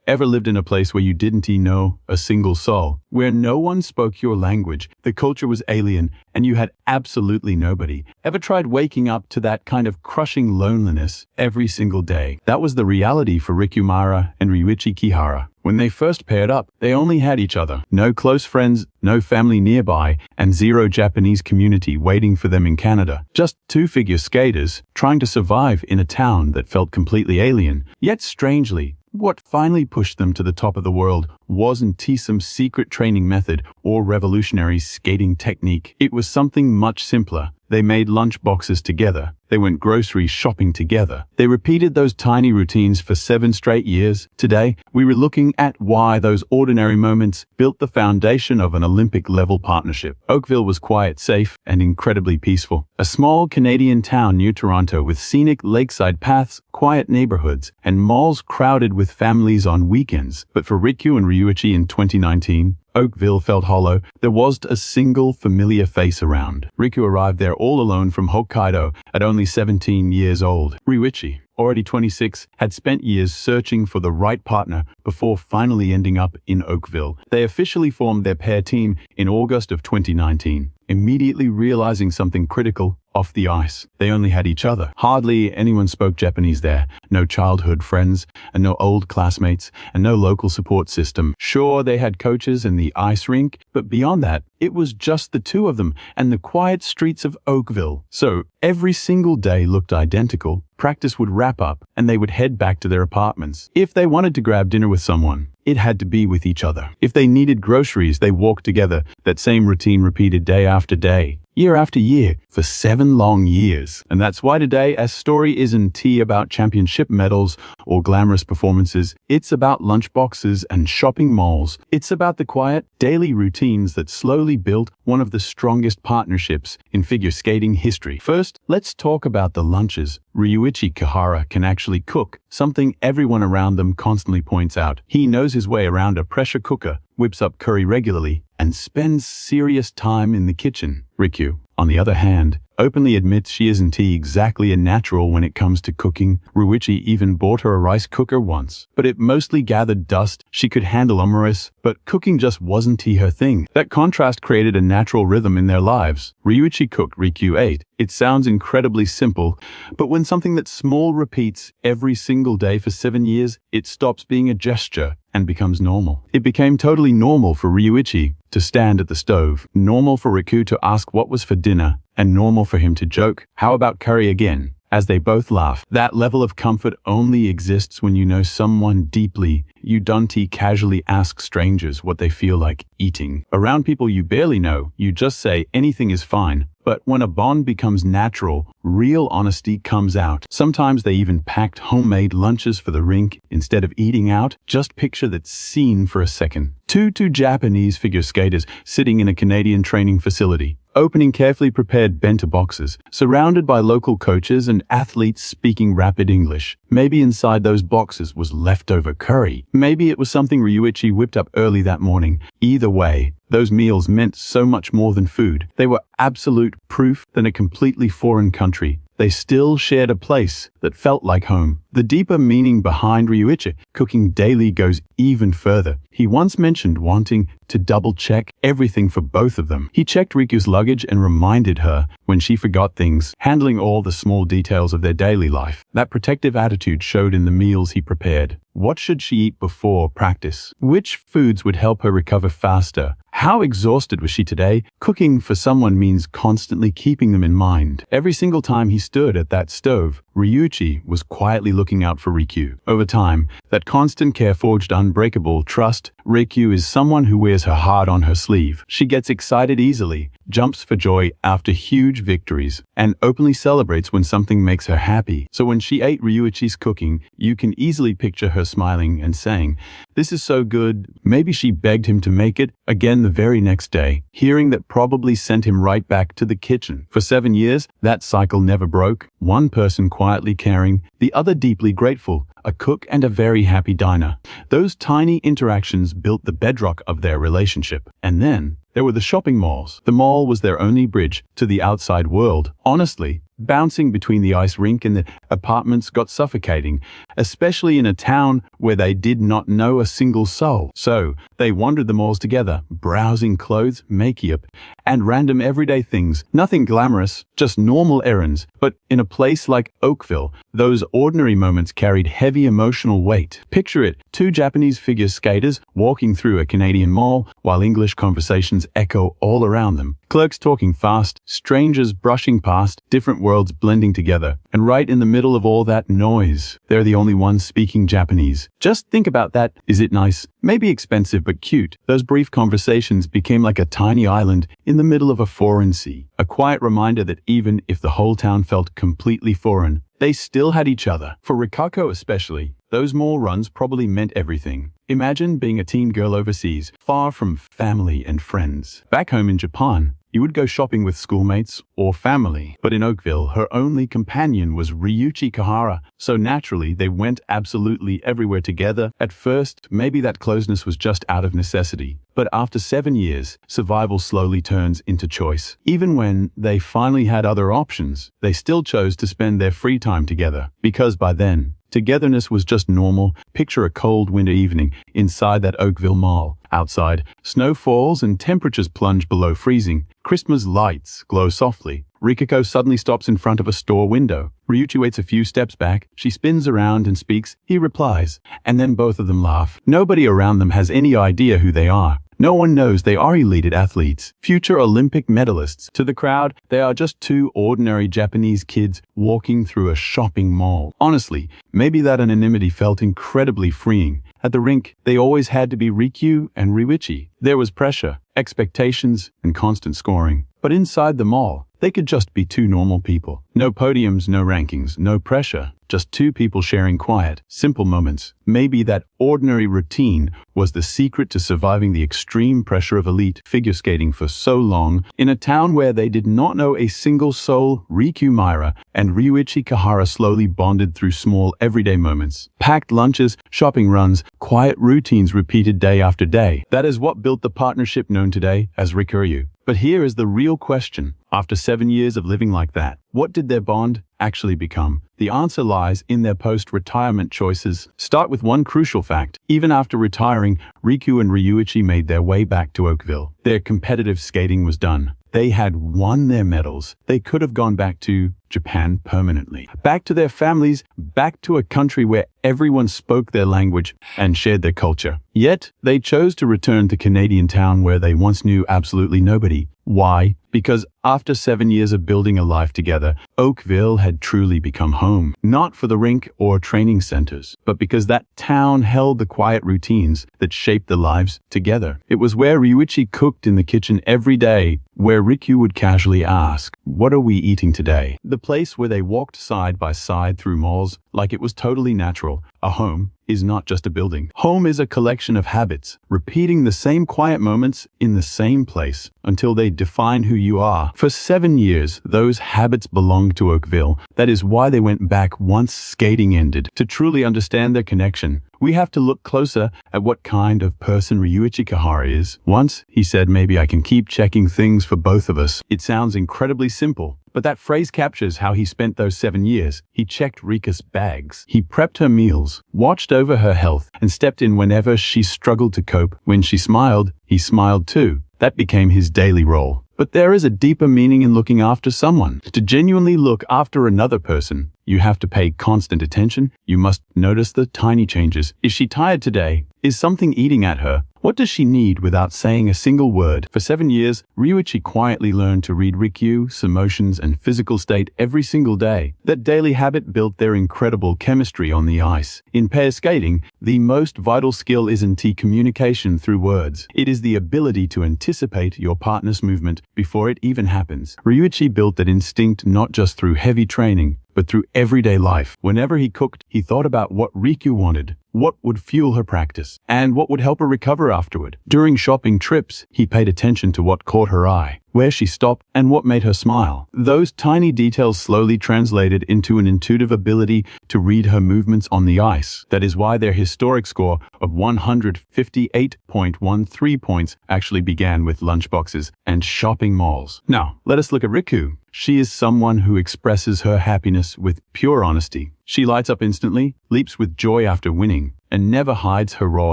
Ever lived in a place where you didn't know a single soul? Where no one spoke your language, the culture was alien, and you had absolutely nobody? Ever tried waking up to that kind of crushing loneliness every single day? That was the reality for Riku Miura and Ryuichi Kihara. When they first paired up, they only had each other. No close friends, no family nearby, and zero Japanese community waiting for them in Canada. Just two figure skaters trying to survive in a town that felt completely alien. Yet strangely, what finally pushed them to the top of the world wasn't some secret training method or revolutionary skating technique. It was something much simpler. They made lunch boxes together. They went grocery shopping together. They repeated those tiny routines for 7 straight years. Today, we were looking at why those ordinary moments built the foundation of an Olympic-level partnership. Oakville was quiet, safe, and incredibly peaceful. A small Canadian town near Toronto with scenic lakeside paths, quiet neighborhoods, and malls crowded with families on weekends. But for Riku and Ryuichi in 2019, Oakville felt hollow. There wasn't a single familiar face around. Riku arrived there all alone from Hokkaido at only 17 years old. Ryuichi, already 26, had spent years searching for the right partner before finally ending up in Oakville. They officially formed their pair team in August of 2019, immediately realizing something critical. Off the ice, they only had each other. Hardly anyone spoke Japanese there. No childhood friends, and no old classmates, and no local support system. Sure, they had coaches in the ice rink, but beyond that, it was just the two of them and the quiet streets of Oakville. So every single day looked identical. Practice would wrap up, and they would head back to their apartments. If they wanted to grab dinner with someone, it had to be with each other. If they needed groceries, they walked together. That same routine repeated day after day, year after year, for 7 long years. And that's why today, our story isn't about championship medals or glamorous performances. It's about lunchboxes and shopping malls. It's about the quiet, daily routines that slowly built one of the strongest partnerships in figure skating history. First, let's talk about the lunches. Ryuichi Kihara can actually cook, something everyone around them constantly points out. He knows his way around a pressure cooker, whips up curry regularly, and spends serious time in the kitchen. Riku, on the other hand, openly admits she isn't exactly a natural when it comes to cooking. Ryuichi even bought her a rice cooker once, but it mostly gathered dust. She could handle omurice, but cooking just wasn't her thing. That contrast created a natural rhythm in their lives. Ryuichi cooked, Riku ate. It sounds incredibly simple, but when something that small repeats every single day for 7 years, it stops being a gesture and becomes normal. It became totally normal for Ryuichi to stand at the stove, normal for Riku to ask what was for dinner, and normal for him to joke, "How about curry again?" as they both laugh. That level of comfort only exists when you know someone deeply. You don't casually ask strangers what they feel like eating. Around people you barely know, you just say anything is fine. But when a bond becomes natural, real honesty comes out. Sometimes they even packed homemade lunches for the rink instead of eating out. Just picture that scene for a second. Two Japanese figure skaters sitting in a Canadian training facility, opening carefully prepared bento boxes, surrounded by local coaches and athletes speaking rapid English. Maybe inside those boxes was leftover curry. Maybe it was something Ryuichi whipped up early that morning. Either way, those meals meant so much more than food. They were absolute proof that in a completely foreign country, they still shared a place that felt like home. The deeper meaning behind Ryuichi cooking daily goes even further. He once mentioned wanting to double-check everything for both of them. He checked Riku's luggage and reminded her when she forgot things, handling all the small details of their daily life. That protective attitude showed in the meals he prepared. What should she eat before practice? Which foods would help her recover faster? How exhausted was she today? Cooking for someone means constantly keeping them in mind. Every single time he stood at that stove, Ryuichi was quietly looking out for Riku. Over time, that constant care forged unbreakable trust. Riku is someone who wears her heart on her sleeve. She gets excited easily, jumps for joy after huge victories, and openly celebrates when something makes her happy. So when she ate Ryuichi's cooking, you can easily picture her smiling and saying, "This is so good." Maybe she begged him to make it again the very next day. Hearing that probably sent him right back to the kitchen. For 7 years, that cycle never broke. One person quietly caring, the other deeply grateful, a cook and a very happy diner. Those tiny interactions built the bedrock of their relationship. And then There were the shopping malls. The mall was their only bridge to the outside world. Honestly, bouncing between the ice rink and the apartments got suffocating, especially in a town where they did not know a single soul. So, they wandered the malls together, browsing clothes, makeup, and random everyday things. Nothing glamorous, just normal errands. But in a place like Oakville, those ordinary moments carried heavy emotional weight. Picture it, two Japanese figure skaters walking through a Canadian mall while English conversations echo all around them. Clerks talking fast, strangers brushing past, different worlds blending together. And right in the middle of all that noise, they're the only ones speaking Japanese. Just think about that. Is it nice? Maybe expensive but cute. Those brief conversations became like a tiny island in the middle of a foreign sea. A quiet reminder that even if the whole town felt completely foreign, they still had each other. For Riku especially, those mall runs probably meant everything. Imagine being a teen girl overseas, far from family and friends. Back home in Japan, you would go shopping with schoolmates or family. But in Oakville, her only companion was Ryuichi Kihara, so naturally they went absolutely everywhere together. At first, maybe that closeness was just out of necessity. But after 7 years, survival slowly turns into choice. Even when they finally had other options, they still chose to spend their free time together. Because by then, togetherness was just normal. Picture a cold winter evening inside that Oakville mall. Outside, snow falls and temperatures plunge below freezing. Christmas lights glow softly. Riku suddenly stops in front of a store window. Ryuichi waits a few steps back. She spins around and speaks. He replies. And then both of them laugh. Nobody around them has any idea who they are. No one knows they are elite athletes, future Olympic medalists. To the crowd, they are just two ordinary Japanese kids walking through a shopping mall. Honestly, maybe that anonymity felt incredibly freeing. At the rink, they always had to be Riku and Ryuichi. There was pressure, expectations, and constant scoring. But inside the mall, they could just be two normal people. No podiums, no rankings, no pressure. Just two people sharing quiet, simple moments. Maybe that ordinary routine was the secret to surviving the extreme pressure of elite figure skating for so long. In a town where they did not know a single soul, Riku Miura and Ryuichi Kihara slowly bonded through small everyday moments. Packed lunches, shopping runs, quiet routines repeated day after day. That is what built the partnership known today as RikuRyu. But here is the real question. After 7 years of living like that, what did their bond actually become? The answer lies in their post-retirement choices. Start with one crucial fact. Even after retiring, Riku and Ryuichi made their way back to Oakville. Their competitive skating was done. They had won their medals. They could have gone back to Japan permanently. Back to their families, back to a country where everyone spoke their language and shared their culture. Yet, they chose to return to Canadian town where they once knew absolutely nobody. Why? Because after 7 years of building a life together, Oakville had truly become home. Not for the rink or training centers, but because that town held the quiet routines that shaped their lives together. It was where Ryuichi cooked in the kitchen every day, where Riku would casually ask, "What are we eating today?" The place where they walked side by side through malls like it was totally natural. A home is not just a building. Home is a collection of habits, repeating the same quiet moments in the same place until they define who you are. For 7 years, those habits belonged to Oakville. That is why they went back once skating ended. To truly understand their connection, we have to look closer at what kind of person Ryuichi Kihara is. Once, he said, "Maybe I can keep checking things for both of us." It sounds incredibly simple, but that phrase captures how he spent those 7 years. He checked Riku's bags. He prepped her meals, watched over her health, and stepped in whenever she struggled to cope. When she smiled, he smiled too. That became his daily role. But there is a deeper meaning in looking after someone. To genuinely look after another person, you have to pay constant attention. You must notice the tiny changes. Is she tired today? Is something eating at her? What does she need without saying a single word? For 7 years, Ryuichi quietly learned to read Riku's emotions and physical state every single day. That daily habit built their incredible chemistry on the ice. In pair skating, the most vital skill isn't communication through words. It is the ability to anticipate your partner's movement before it even happens. Ryuichi built that instinct not just through heavy training, but through everyday life. Whenever he cooked, he thought about what Riku wanted, what would fuel her practice, and what would help her recover afterward. During shopping trips, he paid attention to what caught her eye. where she stopped, and what made her smile. Those tiny details slowly translated into an intuitive ability to read her movements on the ice. That is why their historic score of 158.13 points actually began with lunchboxes and shopping malls. Now, let us look at Riku. She is someone who expresses her happiness with pure honesty. She lights up instantly, leaps with joy after winning, and never hides her raw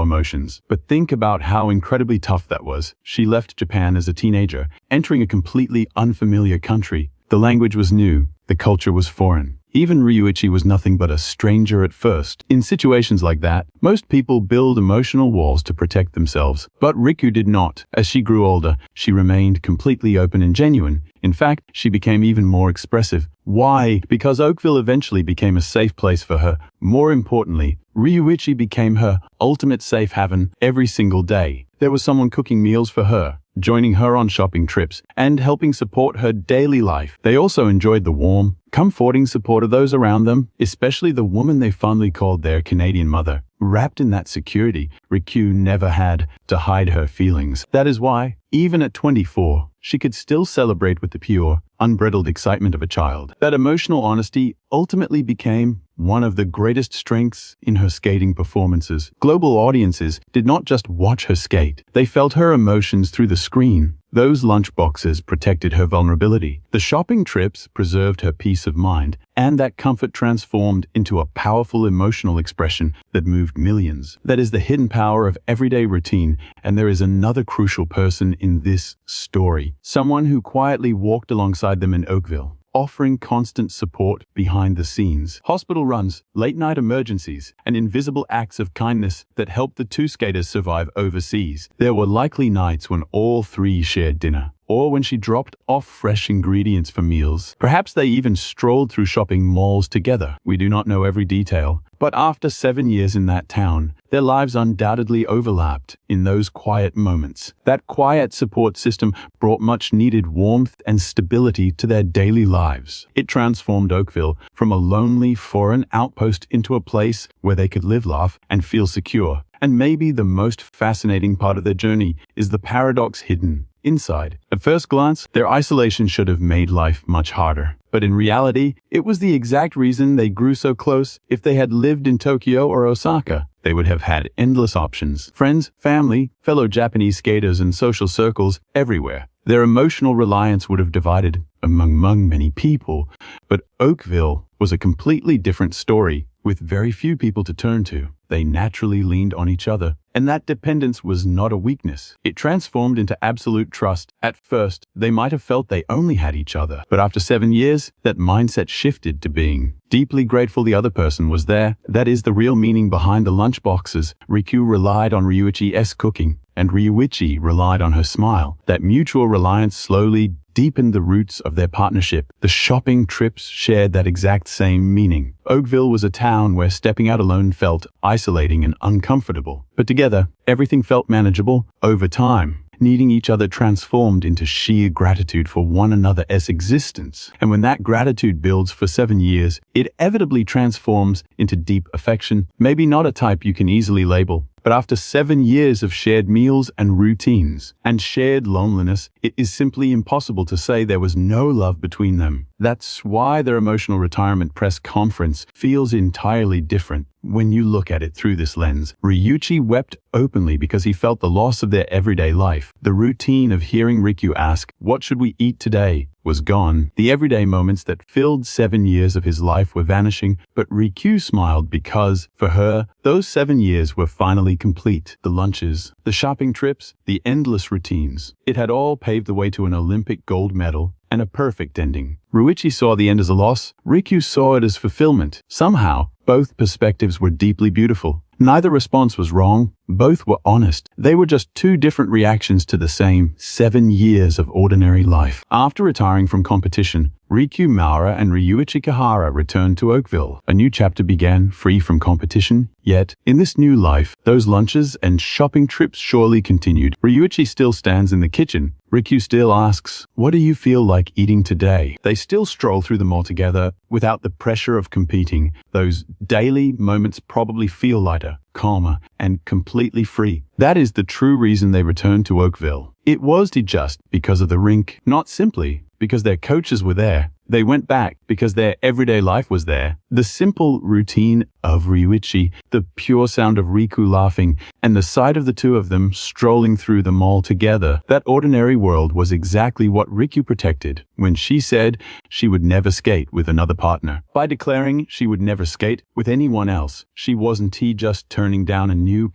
emotions. But think about how incredibly tough that was. She left Japan as a teenager, entering a completely unfamiliar country. The language was new, the culture was foreign. Even Ryuichi was nothing but a stranger at first. In situations like that, most people build emotional walls to protect themselves. But Riku did not. As she grew older, she remained completely open and genuine. In fact, she became even more expressive. Why? Because Oakville eventually became a safe place for her. More importantly, Ryuichi became her ultimate safe haven every single day. There was someone cooking meals for her, joining her on shopping trips, and helping support her daily life. They also enjoyed the warm, comforting support of those around them, especially the woman they fondly called their Canadian mother. Wrapped in that security, Riku never had to hide her feelings. That is why, even at 24, she could still celebrate with the pure, unbridled excitement of a child. That emotional honesty ultimately became one of the greatest strengths in her skating performances. Global audiences did not just watch her skate, they felt her emotions through the screen. Those lunchboxes protected her vulnerability. The shopping trips preserved her peace of mind, and that comfort transformed into a powerful emotional expression that moved millions. That is the hidden power of everyday routine, and there is another crucial person in this story. Someone who quietly walked alongside them in Oakville, offering constant support behind the scenes. Hospital runs, late-night emergencies, and invisible acts of kindness that helped the two skaters survive overseas. There were likely nights when all three shared dinner, or when she dropped off fresh ingredients for meals. Perhaps they even strolled through shopping malls together. We do not know every detail, but after 7 years in that town, their lives undoubtedly overlapped in those quiet moments. That quiet support system brought much-needed warmth and stability to their daily lives. It transformed Oakville from a lonely, foreign outpost into a place where they could live, laugh, and feel secure. And maybe the most fascinating part of their journey is the paradox hidden inside. At first glance, their isolation should have made life much harder. But in reality, it was the exact reason they grew so close. If they had lived in Tokyo or Osaka, they would have had endless options. Friends, family, fellow Japanese skaters, and social circles everywhere. Their emotional reliance would have divided among many people. But Oakville was a completely different story, with very few people to turn to. They naturally leaned on each other, and that dependence was not a weakness. It transformed into absolute trust. At first, they might have felt they only had each other, but after 7 years, that mindset shifted to being deeply grateful the other person was there. That is the real meaning behind the lunchboxes. Riku relied on Ryuichi's cooking, and Ryuichi relied on her smile. That mutual reliance slowly deepened the roots of their partnership. The shopping trips shared that exact same meaning. Oakville was a town where stepping out alone felt isolating and uncomfortable. But together, everything felt manageable. Over time, needing each other transformed into sheer gratitude for one another's existence. And when that gratitude builds for 7 years, it inevitably transforms into deep affection. Maybe not a type you can easily label, but after 7 years of shared meals and routines and shared loneliness, it is simply impossible to say there was no love between them. That's why their emotional retirement press conference feels entirely different when you look at it through this lens. Ryuichi wept openly because he felt the loss of their everyday life. The routine of hearing Riku ask, "What should we eat today?" was gone. The everyday moments that filled 7 years of his life were vanishing, but Riku smiled because, for her, those 7 years were finally complete. The lunches, the shopping trips, the endless routines. It had all paved the way to an Olympic gold medal and a perfect ending. Ryuichi saw the end as a loss. Riku saw it as fulfillment. Somehow, both perspectives were deeply beautiful. Neither response was wrong. Both were honest. They were just two different reactions to the same 7 years of ordinary life. After retiring from competition, Riku, Miura, and Ryuichi Kihara returned to Oakville. A new chapter began, free from competition. Yet, in this new life, those lunches and shopping trips surely continued. Ryuichi still stands in the kitchen. Riku still asks, "What do you feel like eating today?" They still stroll through the mall together without the pressure of competing. Those daily moments probably feel lighter, calmer, and completely free. That is the true reason they returned to Oakville. It wasn't just because of the rink, not simply because their coaches were there. They went back because their everyday life was there. The simple routine of Ryuichi, the pure sound of Riku laughing, and the sight of the two of them strolling through the mall together. That ordinary world was exactly what Riku protected when she said she would never skate with another partner. By declaring she would never skate with anyone else, she wasn't just turning down a new